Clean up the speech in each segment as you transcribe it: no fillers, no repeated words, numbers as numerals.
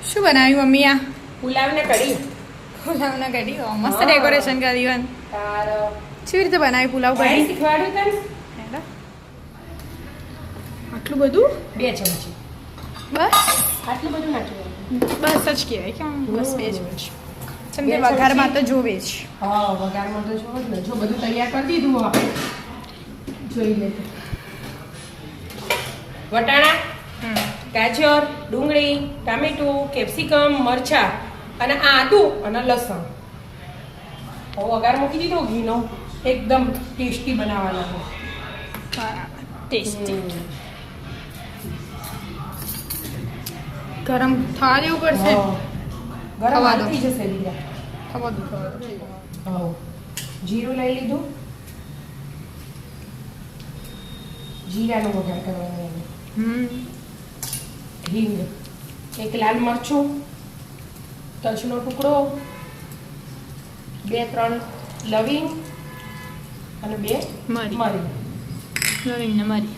શું બનાવ્યું મમ્મી આ પુલાવ ને કઢી. પુલાવ ના કઢી મસ્ત હા. ડેકોરેશન કર્યું તાર કેવી રીતે બનાવી પુલાવ ભાઈ કઢી શીખવાડ્યું તને? હેલો. આટલું બધું 2 ચમચી. બસ આટલું બધું નાખ્યું. બસ જ કહેવાય કેમ બસ 2 ચમચ જેમ કે બે વઘારમાં તો ચમચી. જોવે જ હા, વઘારમાં તો જો જ ને. જો બધું તૈયાર કરી દીધું આપણે. જોઈ લે. વટાણા, ગાજર, ડુંગળી, ટામેટું, કેપ્સિકમ, મરચાં અને આદુ અને લસણ. હવે વઘાર મૂકી દીધો ઘીનો. એકદમ ટેસ્ટી બનાવવાનો. બરાબર ટેસ્ટી ગરમ થવા દેવું પડશે ગરમ થવા હાલ દો. થઈ જશે બીજા. થવા દો હા. જીરું લઈ લીધું. જીરાનો વઘાર કરવાનો. હિંગ, એક લાલ મરચું, તજનો ટુકડો, 2-3 લવિંગ અને 2 મરી. મરી. લવિંગ ને મરી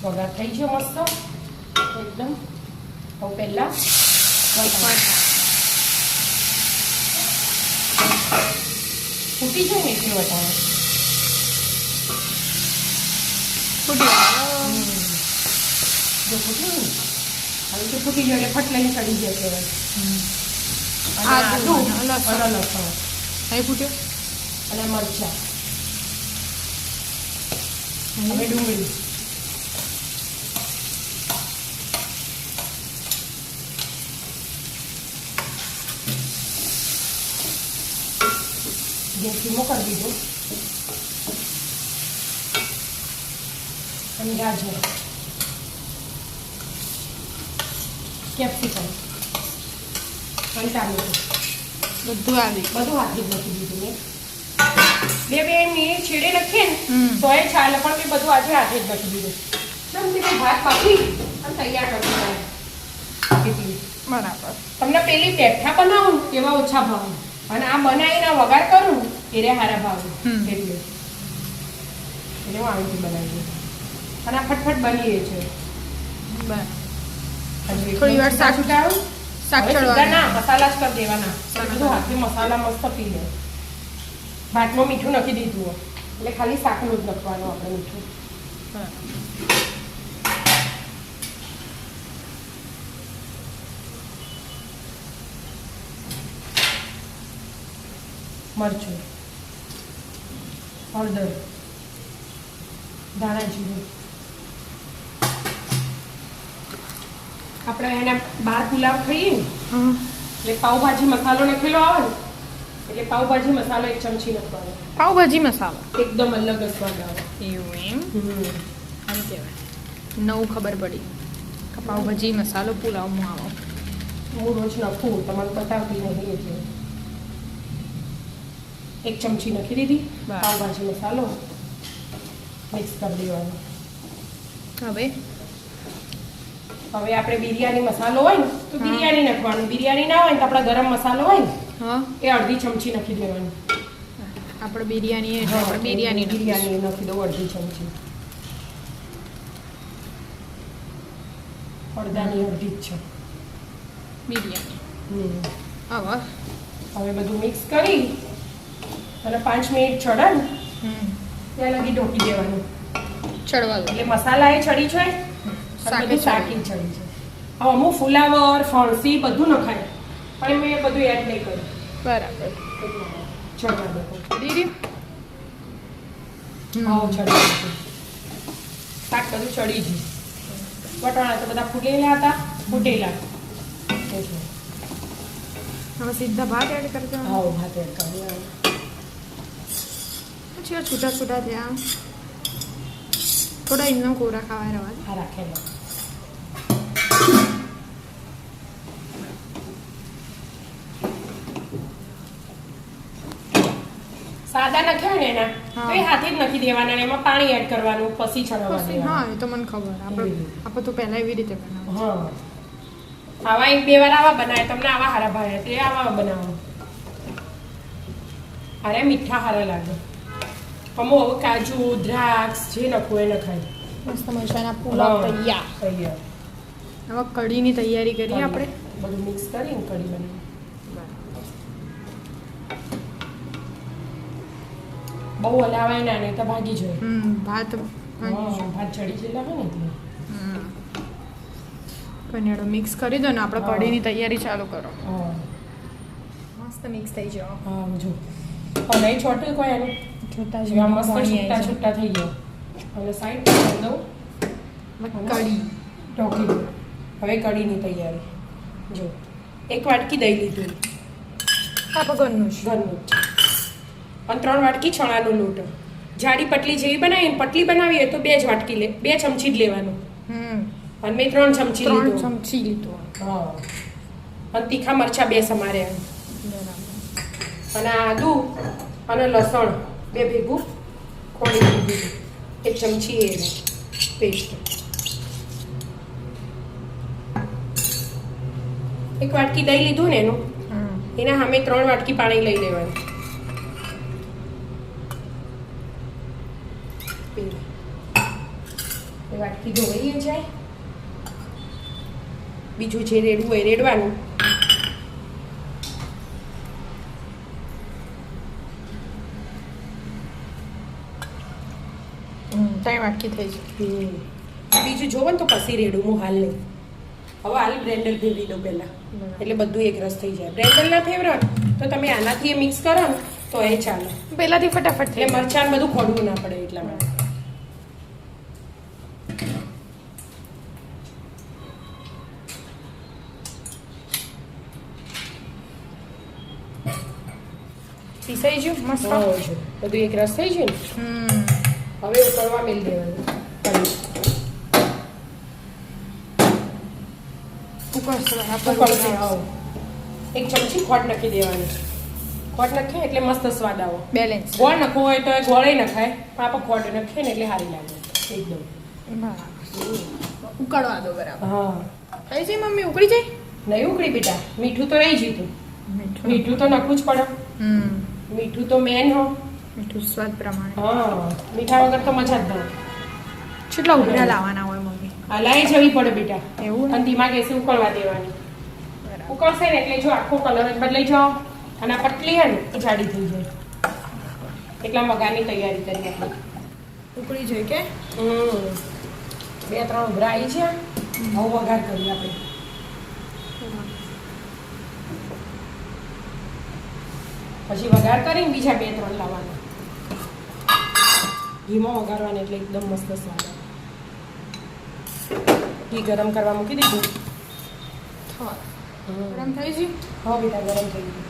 વઘાર થઈ ગયો મસ્ત એકદમ. હવે પહેલા ફૂટી જાય ને એટલે વટાણા. ફૂટી જો ફૂટ્યું ને હવે તો ફૂટી જાય એટલે ફટ લઈને ચડી જાય કહેવાય. અને આદુ આદુ અને લસણ. અને લસણ હવે ફૂટ્યો અને મરચાં. હવે ડુંગળી. ગેસ ધીમો કરી દીધો. અને ગાજર, કેપ્સિકમ અને ટામેટું બધું આવી બધું હાથે જ નાખી દીધું મેં. 2 મિનિટ છેડે નાખીએ ને હમ. તોય ચાલે, પણ મેં બધું આજે હાથે જ નાખી દીધું. એકદમ ભાત પાકી અને તૈયાર કરી દીધા. એટલી બરાબર તમને પેલી પેઠા બનાવું ને એવા ઓછા ભાવ, અને આ બનાવીને વઘાર કરું ને એને સારા ભાવ. હમ. એટલે હું આવી રીતે બનાવી દઉં. અને આ ફટફટ બની છે. બરાબર હજી થોડી વાર શાક છૂટાવું. શાક હવે સીધા ચડવાનું. ના મસાલા જ કરી દેવાના. મસાલા. બધું હાથે મસાલા મસ્ત પી લે. ભાતમાં મીઠું નાખી દીધું હોય. એટલે ખાલી શાકનું જ નાખવાનું આપણે મીઠું. મરચું, હળદર, ધાણા જીરું. આપણે એના 12 પુલાવ ખાઈએ ને હમ. એટલે પાવભાજી મસાલો નાખેલો આવે ને એટલે પાવભાજી મસાલો 1 ચમચી નાખવાનો. પાવભાજી મસાલો એકદમ અલગ જ સ્વાદ આવે. એવું એમ આમ કહેવાય નવું ખબર પડી કે પાવભાજી મસાલો પુલાવમાં આવો હું રોજ નાખું, તમારે બતાવતી નહીં એટલે 1 ચમચી નાખી દીધી બરાબર. પાવભાજી મસાલો મિક્સ કરી દેવાનો. હવે હવે આપણે બિરયાની મસાલો હોય ને તો બિરયાની નાખવાનું. બિરયાની ના હોય ને તો આપણા ગરમ મસાલો હોય ને હા એ 1/2 ચમચી નાખી દેવાનું. આપણે બિરયાની એટલે આપણે બિરયાની બિરયાની નાખી દો 1/2 ચમચી. અડધાની અડધી જ છે. બિરયાની હમ. હવે હવે બધું મિક્સ કરી અને 5 મિનિટ ચડે ને ત્યાં લગી ઢોકી દેવાનું. ચડવા દો એટલે મસાલા એ ચડી જાય શાકે બધું શાકી ચડી જાય. હવે અમુક ફુલાવર ફણસી બધું નખાય, પણ મેં એ બધું એડ નહીં કર્યું. બરાબર ચડવા દો. દીદી હા ચડી ગયું. શાક બધું ચડી ગયું. વટાણા તો બધા ફૂટેલા હતા, ફૂટેલા એટલે હવે સીધા ભાત એડ કરી દેવાના આવો ભાત એડ કરી પછી આ છૂટા છૂટા થયા થોડા એમનો કોરા ખાવા રહેવા દે. આ રાખેલા. સાદા નાખ્યા ને એના હા. તો એ હાથે જ નાખી દેવાના ને એમાં પાણી એડ કરવાનું, પછી ચડવા પછી હા દેવાનું. એ તો મને ખબર આપણે તો પહેલા એવી રીતે બનાવ હા આવા 1-2 વાર આવા બનાવે, તમને આવા હારા ભાવે એટલે આવા બનાવો. અરે મીઠા હારા લાગે. અમુક હવે કાજુ દ્રાક્ષ જે નખવું એ નખાય. મસ્ત મજાના પુલાવ હા, તૈયાર. તૈયાર. હવે કઢીની તૈયારી કરીએ આપણે. બધું મિક્સ કરીને કઢી બનાવી. બહુ હલાવાય ના નહીં તો ભાગી જાય. ભાત ભાત ચડી જેલા હોય ને એટલે. કનેડો મિક્સ કરી દો ને આપણે હા. કઢીની તૈયારી ચાલુ કરો. હા મસ્ત મિક્સ થઈ જાવ. હા જો નહીં છોટું કોઈ એનું જોતા જ જેવા મસ્ત પાણી છૂટા આવી છૂટા થઈ ગયા. હવે સાઈડ પર કરી દઉં. જાય. કઢી ઢોકી દઉં. હવે કઢીની તૈયારી જો 1 વાટકી દહીં લીધું આ ભગવાનનું છે. ઘરનું જ. અને 3 વાટકી ચણાનો લોટ. જાડી પટલી જેવી બનાવી પટલી બનાવી હોય તો 2 જ વાટકી 2 ચમચી જ લેવાનું. અને મેં 3 ચમચી 3 લીધું. ચમચી લીધું. હા અને તીખા મરચા 2 સમાર્યા. અને આદુ અને લસણ 2 ભેગું ખોડી દીધું. 1 ચમચી એ પેસ્ટ. 1 વાટકી દહીં લીધું ને એનું એના સામે 3 વાટકી પાણી લઈ લેવાનું. 2 વાટકી ધોવાઈ જાય. બીજું જે રેડવું હોય રેડવાનું. ત્રણ વાટકી થઈ જાય. બીજું જોવો ને તો પછી રેડું હું હાલ નહીં. હવે હાલ બ્લેન્ડર ફેરવી દઉં પહેલાં એટલે બધું એક રસ થઈ જાય. બ્લેન્ડર ના ફેવરો તો તમે આનાથી એ મિક્સ કરો ને તો એ ચાલે. પહેલાથી ફટાફટ થઈ એટલે મરચાં ને બધું ખોડવું ના પડે એટલા માટે. પીસાઈ ગયું મસ્ત. હા, જો બધું એક રસ થઈ ગયું ને હવે ઉકળવા મેળ દેવાનું. ઉકળશે. હા. 1 ચમચી ખોટ નાખી દેવાની. ખોટ નાખીએ એટલે મસ્ત સ્વાદ આવે. બેલેન્સ. ગોળ નાખવો હોય તો એ ગોળે નખાય પણ આપણે ખોટ નાખીએ ને એટલે સારી લાગે એકદમ. ઉકળવા દો બરાબર. હા થઈ જાય મમ્મી ઉકળી જાય. નહીં ઉકળી બેટા. મીઠું તો રહી જીતું. મીઠું તો નાખવું જ પડે. મીઠું તો મેન હો. મીઠું સ્વાદ પ્રમાણે. હા મીઠા વગર તો મજા જ નહીં. કેટલા ઉભરા લાવવાના હોય મમ્મી? હલાઈ જવી પડે બેટા. એવું ને? અને ધીમા ગેસે ઉકળવા દેવાની. ઉકળશે ને એટલે જો આખો કલર જ બદલાઈ જાઓ અને આ પટલી હે ને એ જાડી થઈ જાય. એટલા વઘારની તૈયારી કરી આપણે. ઉકળી જાય કે? 2-3 ઉભરા આવી છે. હવે વઘાર કરીએ આપણે. પછી વઘાર કરીને બીજા 2-3 લાવવાના. ઘીમાં વઘારવાના એટલે એકદમ મસ્ત સ્વાદ આવે. ઘી ગરમ કરવા મૂકી દીધું. ગરમ થઈ ગયું? હા બેટા ગરમ થઈ ગયું.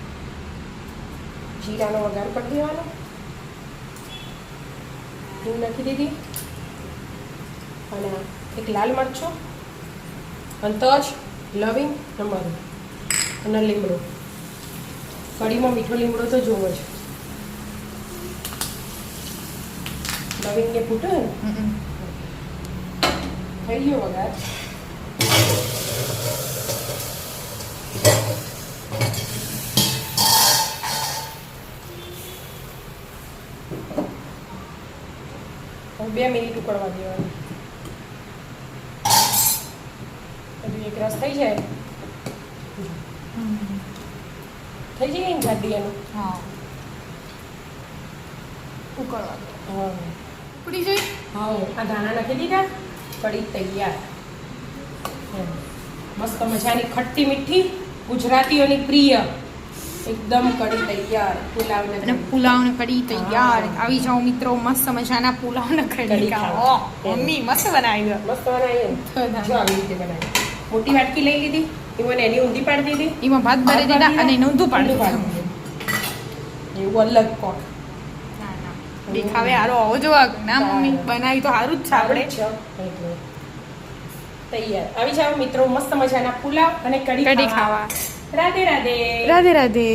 જીરાનો વઘાર કરી દેવાનો. હિંગ નાખી દીધી અને એક લાલ મરચું અને તજ લવિંગ અને મરી અને લીમડો. કઢીમાં મીઠો લીમડો તો જોવો જ. લવિંગને ફૂટે ને થઈ ગયો વઘાર. હવે 2 મિનિટ ઉકળવા દેવાનું. બધું એક રસ થઈ જાય. થઈ જાય ને જાડી એનું. હા. ઉકળવા દો. હા ઉકળી જાય? હા આ ધાણા નાખી દીધા. કઢી તૈયાર. મસ્ત મજાની ખટ્ટી મીઠી ગુજરાતીઓની પ્રિય એકદમ કઢી તૈયાર. પુલાવ અને પુલાવ ને કઢી તૈયાર. આવી જાઓ મિત્રો, મસ્ત મજાના પુલાવ ને કઢી કઢી ખાઓ. ખાઓ. મમ્મી મસ્ત બનાવી. મસ્ત બનાવી ને. જો આવી રીતે બનાવી. મોટી વાટકી લઈ લીધી. એમાં એની ઊંધી પાડી દીધી. એમાં ભાત ભરી દીધા અને એને ઊંધું પાડી દીધું. એવું અલગ કોણ દેખાવે હારો આવો જોવા ના મમ્મી બનાવી તો સારું જ છે આપણે. તૈયાર. આવી જાઓ મિત્રો, મસ્ત મજાના પુલાવ અને કઢી કઢી ખાવા. ખાવા. રાધે રાધે. રાધે રાધે.